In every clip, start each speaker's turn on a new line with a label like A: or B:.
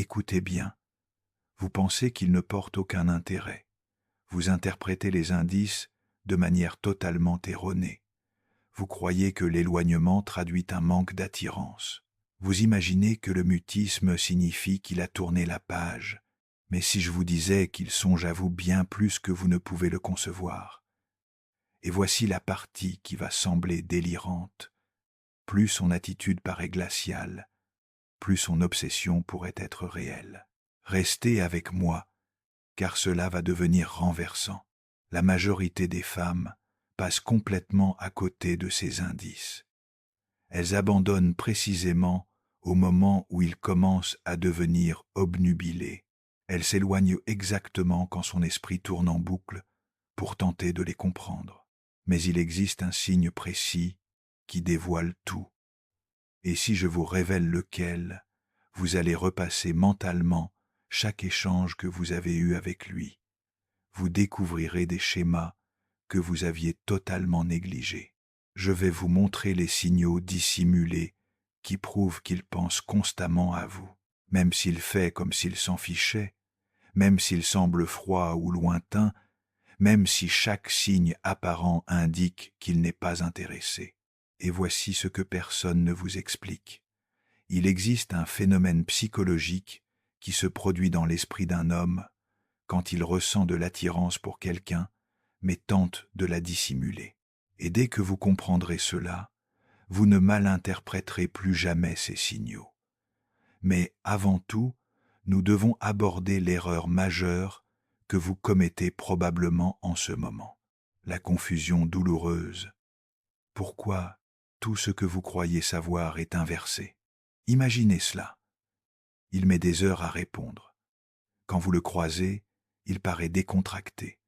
A: Écoutez bien. Vous pensez qu'il ne porte aucun intérêt. Vous interprétez les indices de manière totalement erronée. Vous croyez que l'éloignement traduit un manque d'attirance. Vous imaginez que le mutisme signifie qu'il a tourné la page. Mais si je vous disais qu'il songe à vous bien plus que vous ne pouvez le concevoir. Et voici la partie qui va sembler délirante. Plus son attitude paraît glaciale, plus son obsession pourrait être réelle. Restez avec moi, car cela va devenir renversant. La majorité des femmes passent complètement à côté de ces indices. Elles abandonnent précisément au moment où ils commencent à devenir obnubilés. Elles s'éloignent exactement quand son esprit tourne en boucle pour tenter de les comprendre. Mais il existe un signe précis qui dévoile tout. Et si je vous révèle lequel, vous allez repasser mentalement chaque échange que vous avez eu avec lui. Vous découvrirez des schémas que vous aviez totalement négligés. Je vais vous montrer les signaux dissimulés qui prouvent qu'il pense constamment à vous, même s'il fait comme s'il s'en fichait, même s'il semble froid ou lointain, même si chaque signe apparent indique qu'il n'est pas intéressé. Et voici ce que personne ne vous explique. Il existe un phénomène psychologique qui se produit dans l'esprit d'un homme quand il ressent de l'attirance pour quelqu'un, mais tente de la dissimuler. Et dès que vous comprendrez cela, vous ne malinterpréterez plus jamais ces signaux. Mais avant tout, nous devons aborder l'erreur majeure que vous commettez probablement en ce moment. La confusion douloureuse. Pourquoi tout ce que vous croyez savoir est inversé? Imaginez cela. Il met des heures à répondre. Quand vous le croisez, il paraît décontracté,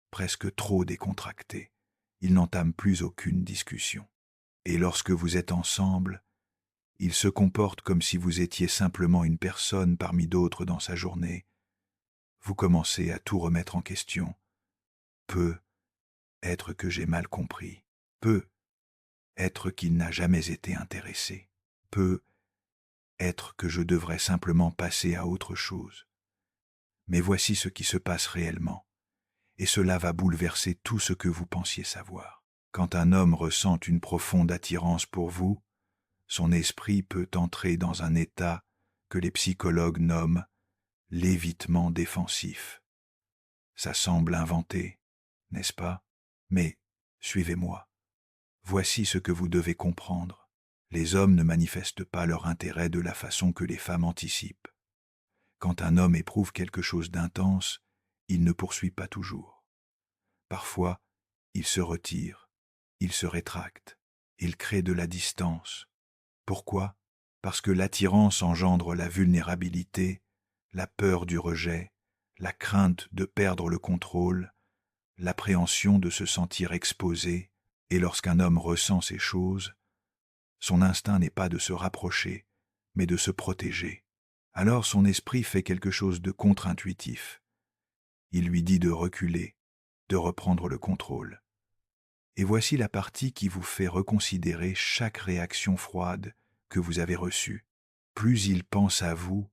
A: presque trop décontracté. Il n'entame plus aucune discussion. Et lorsque vous êtes ensemble, il se comporte comme si vous étiez simplement une personne parmi d'autres dans sa journée. Vous commencez à tout remettre en question. Peut être que j'ai mal compris. Peut être qu'il n'a jamais été intéressé. Peut être que je devrais simplement passer à autre chose. Mais voici ce qui se passe réellement. Et cela va bouleverser tout ce que vous pensiez savoir. Quand un homme ressent une profonde attirance pour vous, son esprit peut entrer dans un état que les psychologues nomment l'évitement défensif. Ça semble inventé, n'est-ce pas? Mais suivez-moi. Voici ce que vous devez comprendre. Les hommes ne manifestent pas leur intérêt de la façon que les femmes anticipent. Quand un homme éprouve quelque chose d'intense, il ne poursuit pas toujours. Parfois, il se retire, il se rétracte, il crée de la distance. Pourquoi? Parce que l'attirance engendre la vulnérabilité, la peur du rejet, la crainte de perdre le contrôle, l'appréhension de se sentir exposé, et lorsqu'un homme ressent ces choses, son instinct n'est pas de se rapprocher, mais de se protéger. Alors son esprit fait quelque chose de contre-intuitif. Il lui dit de reculer, de reprendre le contrôle. Et voici la partie qui vous fait reconsidérer chaque réaction froide que vous avez reçue. Plus il pense à vous,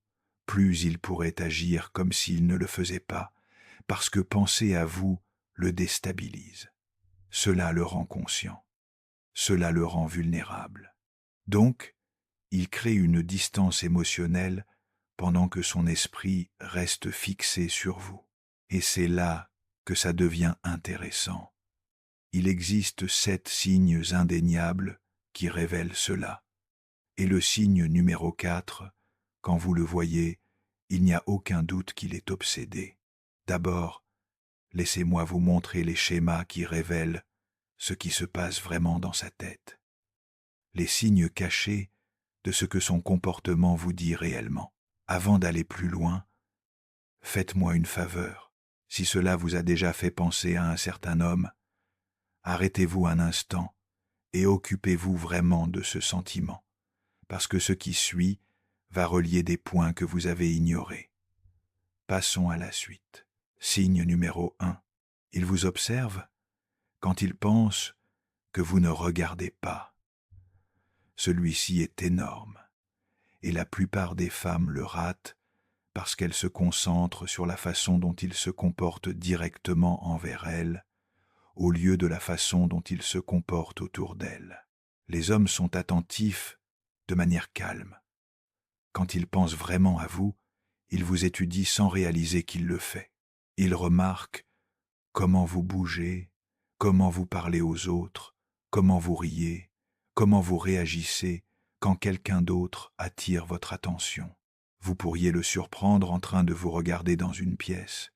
A: plus il pourrait agir comme s'il ne le faisait pas, parce que penser à vous le déstabilise. Cela le rend conscient. Cela le rend vulnérable. Donc, il crée une distance émotionnelle pendant que son esprit reste fixé sur vous. Et c'est là que ça devient intéressant. Il existe 7 signes indéniables qui révèlent cela. Et le signe numéro 4, quand vous le voyez, il n'y a aucun doute qu'il est obsédé. D'abord, laissez-moi vous montrer les schémas qui révèlent ce qui se passe vraiment dans sa tête. Les signes cachés de ce que son comportement vous dit réellement. Avant d'aller plus loin, faites-moi une faveur. Si cela vous a déjà fait penser à un certain homme, arrêtez-vous un instant et occupez-vous vraiment de ce sentiment, parce que ce qui suit va relier des points que vous avez ignorés. Passons à la suite. Signe numéro 1. Il vous observe quand il pense que vous ne regardez pas. Celui-ci est énorme, et la plupart des femmes le ratent parce qu'elle se concentre sur la façon dont il se comporte directement envers elle, au lieu de la façon dont il se comporte autour d'elle. Les hommes sont attentifs de manière calme. Quand il pense vraiment à vous, il vous étudie sans réaliser qu'il le fait. Il remarque comment vous bougez, comment vous parlez aux autres, comment vous riez, comment vous réagissez quand quelqu'un d'autre attire votre attention. Vous pourriez le surprendre en train de vous regarder dans une pièce,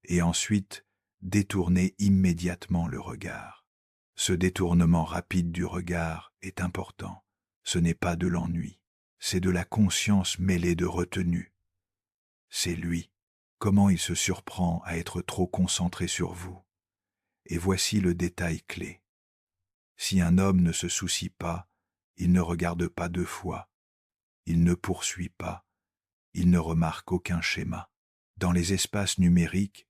A: et ensuite détourner immédiatement le regard. Ce détournement rapide du regard est important. Ce n'est pas de l'ennui, c'est de la conscience mêlée de retenue. C'est lui. Comment il se surprend à être trop concentré sur vous. Et voici le détail clé. Si un homme ne se soucie pas, il ne regarde pas deux fois, il ne poursuit pas, il ne remarque aucun schéma. Dans les espaces numériques,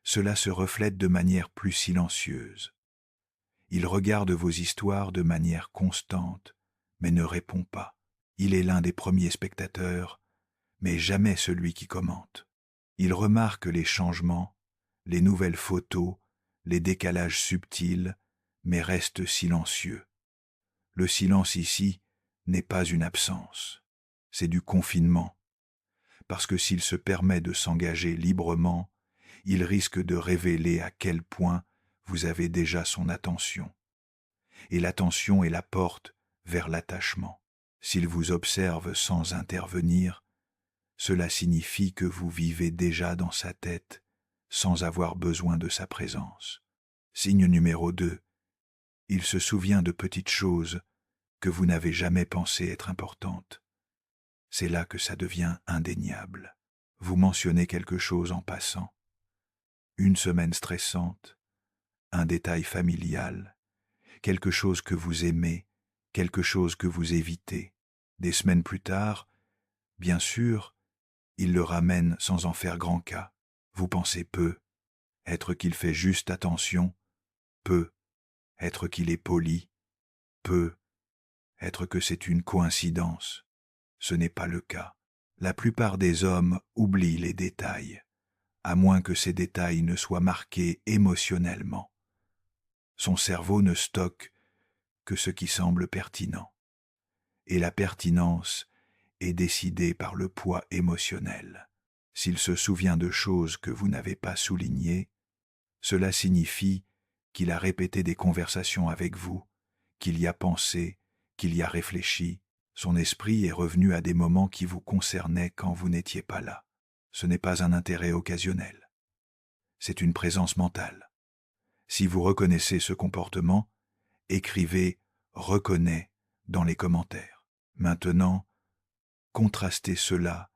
A: cela se reflète de manière plus silencieuse. Il regarde vos histoires de manière constante, mais ne répond pas. Il est l'un des premiers spectateurs, mais jamais celui qui commente. Il remarque les changements, les nouvelles photos, les décalages subtils, mais reste silencieux. Le silence ici n'est pas une absence, c'est du confinement. Parce que s'il se permet de s'engager librement, il risque de révéler à quel point vous avez déjà son attention. Et l'attention est la porte vers l'attachement. S'il vous observe sans intervenir, cela signifie que vous vivez déjà dans sa tête, sans avoir besoin de sa présence. Signe numéro 2. Il se souvient de petites choses que vous n'avez jamais pensé être importantes. C'est là que ça devient indéniable. Vous mentionnez quelque chose en passant. Une semaine stressante, un détail familial, quelque chose que vous aimez, quelque chose que vous évitez. Des semaines plus tard, bien sûr, il le ramène sans en faire grand cas. Vous pensez peu, être qu'il fait juste attention, peu, être qu'il est poli, peu, être que c'est une coïncidence. Ce n'est pas le cas. La plupart des hommes oublient les détails, à moins que ces détails ne soient marqués émotionnellement. Son cerveau ne stocke que ce qui semble pertinent. Et la pertinence est décidée par le poids émotionnel. S'il se souvient de choses que vous n'avez pas soulignées, cela signifie qu'il a répété des conversations avec vous, qu'il y a pensé, qu'il y a réfléchi. Son esprit est revenu à des moments qui vous concernaient quand vous n'étiez pas là. Ce n'est pas un intérêt occasionnel. C'est une présence mentale. Si vous reconnaissez ce comportement, écrivez « reconnais » dans les commentaires. Maintenant, contrastez cela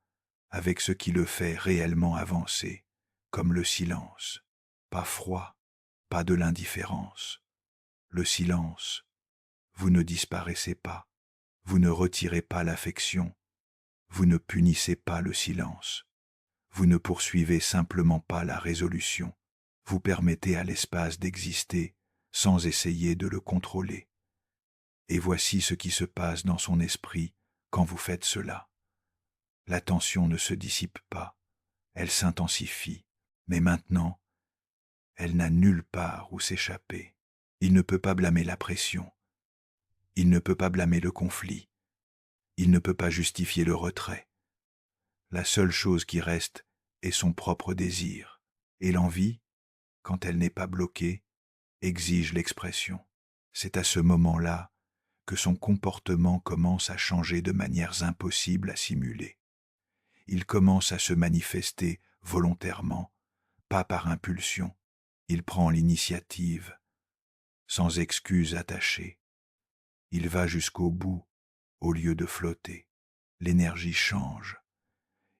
A: avec ce qui le fait réellement avancer, comme le silence. Pas froid, pas de l'indifférence. Le silence. Vous ne disparaissez pas. Vous ne retirez pas l'affection. Vous ne punissez pas le silence. Vous ne poursuivez simplement pas la résolution. Vous permettez à l'espace d'exister sans essayer de le contrôler. Et voici ce qui se passe dans son esprit quand vous faites cela. La tension ne se dissipe pas, elle s'intensifie, mais maintenant, elle n'a nulle part où s'échapper. Il ne peut pas blâmer la pression. Il ne peut pas blâmer le conflit. Il ne peut pas justifier le retrait. La seule chose qui reste est son propre désir. Et l'envie, quand elle n'est pas bloquée, exige l'expression. C'est à ce moment-là que son comportement commence à changer de manières impossibles à simuler. Il commence à se manifester volontairement, pas par impulsion. Il prend l'initiative, sans excuses attachées. Il va jusqu'au bout, au lieu de flotter. L'énergie change.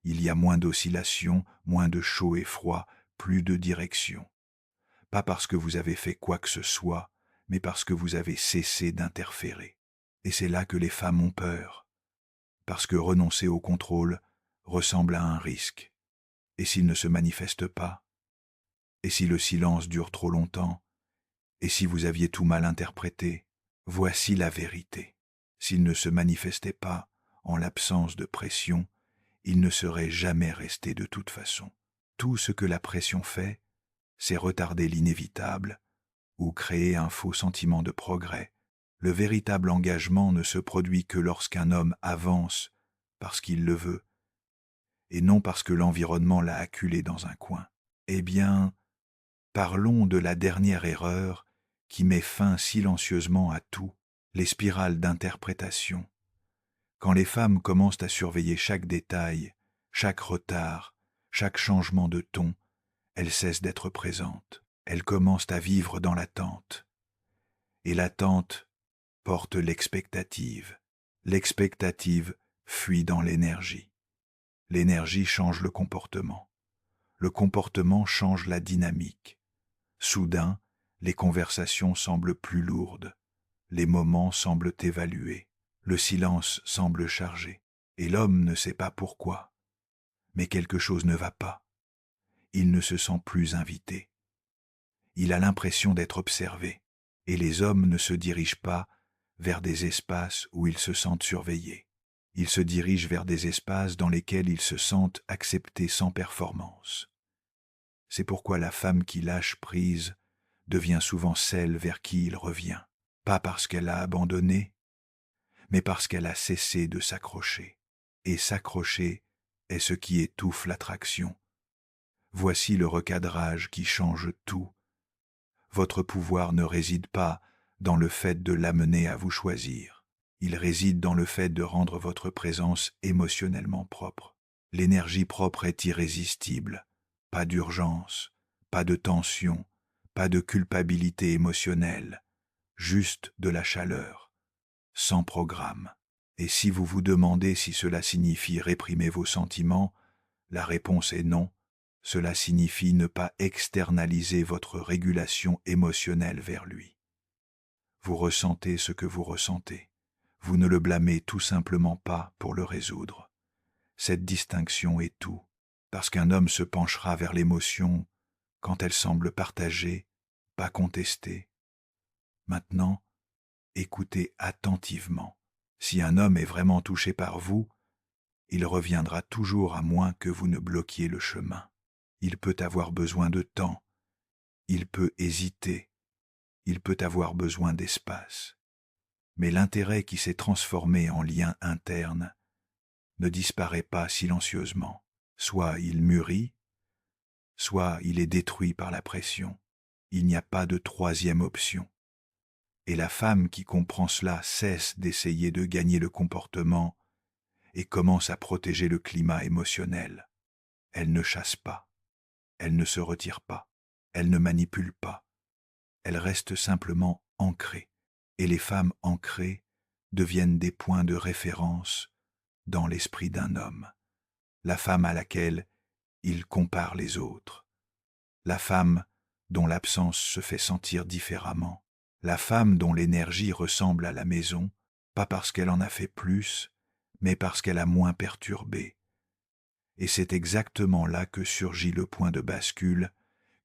A: Il y a moins d'oscillations, moins de chaud et froid, plus de direction. Pas parce que vous avez fait quoi que ce soit, mais parce que vous avez cessé d'interférer. Et c'est là que les femmes ont peur, parce que renoncer au contrôle ressemble à un risque. Et s'il ne se manifeste pas? Et si le silence dure trop longtemps? Et si vous aviez tout mal interprété? Voici la vérité. S'il ne se manifestait pas, en l'absence de pression, il ne serait jamais resté de toute façon. Tout ce que la pression fait, c'est retarder l'inévitable ou créer un faux sentiment de progrès. Le véritable engagement ne se produit que lorsqu'un homme avance parce qu'il le veut, et non parce que l'environnement l'a acculé dans un coin. Eh bien, parlons de la dernière erreur qui met fin silencieusement à tout, les spirales d'interprétation. Quand les femmes commencent à surveiller chaque détail, chaque retard, chaque changement de ton, elles cessent d'être présentes. Elles commencent à vivre dans l'attente. Et l'attente porte l'expectative. L'expectative fuit dans l'énergie. L'énergie change le comportement. Le comportement change la dynamique. Soudain, les conversations semblent plus lourdes. Les moments semblent évalués. Le silence semble chargé. Et l'homme ne sait pas pourquoi. Mais quelque chose ne va pas. Il ne se sent plus invité. Il a l'impression d'être observé. Et les hommes ne se dirigent pas vers des espaces où ils se sentent surveillés. Ils se dirigent vers des espaces dans lesquels ils se sentent acceptés sans performance. C'est pourquoi la femme qui lâche prise devient souvent celle vers qui il revient, pas parce qu'elle a abandonné, mais parce qu'elle a cessé de s'accrocher. Et s'accrocher est ce qui étouffe l'attraction. Voici le recadrage qui change tout. Votre pouvoir ne réside pas dans le fait de l'amener à vous choisir. Il réside dans le fait de rendre votre présence émotionnellement propre. L'énergie propre est irrésistible. Pas d'urgence, pas de tension, pas de culpabilité émotionnelle, juste de la chaleur, sans programme. Et si vous vous demandez si cela signifie réprimer vos sentiments, la réponse est non. Cela signifie ne pas externaliser votre régulation émotionnelle vers lui. Vous ressentez ce que vous ressentez. Vous ne le blâmez tout simplement pas pour le résoudre. Cette distinction est tout, parce qu'un homme se penchera vers l'émotion quand elle semble partagée, pas contestée. Maintenant, écoutez attentivement. Si un homme est vraiment touché par vous, il reviendra toujours à moins que vous ne bloquiez le chemin. Il peut avoir besoin de temps, il peut hésiter, il peut avoir besoin d'espace. Mais l'intérêt qui s'est transformé en lien interne ne disparaît pas silencieusement. Soit il mûrit, soit il est détruit par la pression. Il n'y a pas de troisième option. Et la femme qui comprend cela cesse d'essayer de gagner le comportement et commence à protéger le climat émotionnel. Elle ne chasse pas, elle ne se retire pas, elle ne manipule pas. Elle reste simplement ancrée. Et les femmes ancrées deviennent des points de référence dans l'esprit d'un homme. La femme à laquelle il compare les autres. La femme dont l'absence se fait sentir différemment. La femme dont l'énergie ressemble à la maison, pas parce qu'elle en a fait plus, mais parce qu'elle a moins perturbé. Et c'est exactement là que surgit le point de bascule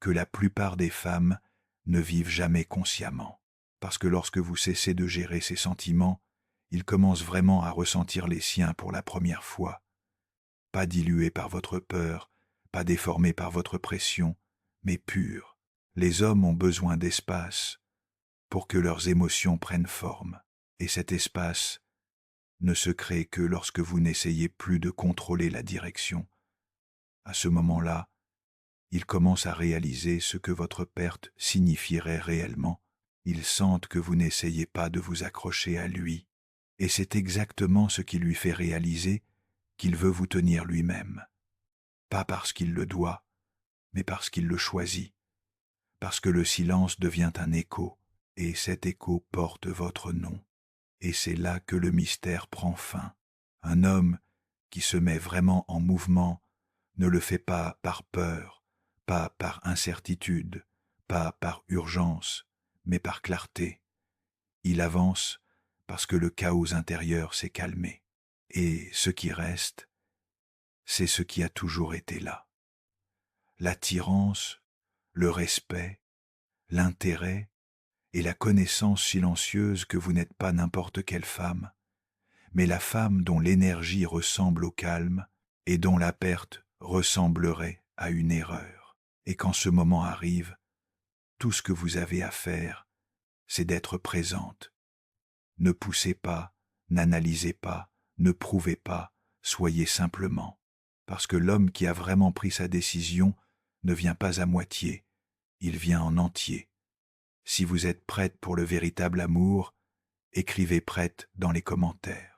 A: que la plupart des femmes ne vivent jamais consciemment. Parce que lorsque vous cessez de gérer ces sentiments, ils commencent vraiment à ressentir les siens pour la première fois. Pas dilués par votre peur, pas déformés par votre pression, mais purs. Les hommes ont besoin d'espace pour que leurs émotions prennent forme. Et cet espace ne se crée que lorsque vous n'essayez plus de contrôler la direction. À ce moment-là, ils commencent à réaliser ce que votre perte signifierait réellement. Ils sentent que vous n'essayez pas de vous accrocher à lui. Et c'est exactement ce qui lui fait réaliser qu'il veut vous tenir lui-même. Pas parce qu'il le doit, mais parce qu'il le choisit. Parce que le silence devient un écho, et cet écho porte votre nom. Et c'est là que le mystère prend fin. Un homme qui se met vraiment en mouvement ne le fait pas par peur, pas par incertitude, pas par urgence, mais par clarté. Il avance parce que le chaos intérieur s'est calmé. Et ce qui reste, c'est ce qui a toujours été là. L'attirance, le respect, l'intérêt et la connaissance silencieuse que vous n'êtes pas n'importe quelle femme, mais la femme dont l'énergie ressemble au calme, et dont la perte ressemblerait à une erreur. Et quand ce moment arrive, tout ce que vous avez à faire, c'est d'être présente. Ne poussez pas, n'analysez pas, ne prouvez pas, soyez simplement. Parce que l'homme qui a vraiment pris sa décision ne vient pas à moitié, il vient en entier. Si vous êtes prête pour le véritable amour, écrivez prête dans les commentaires.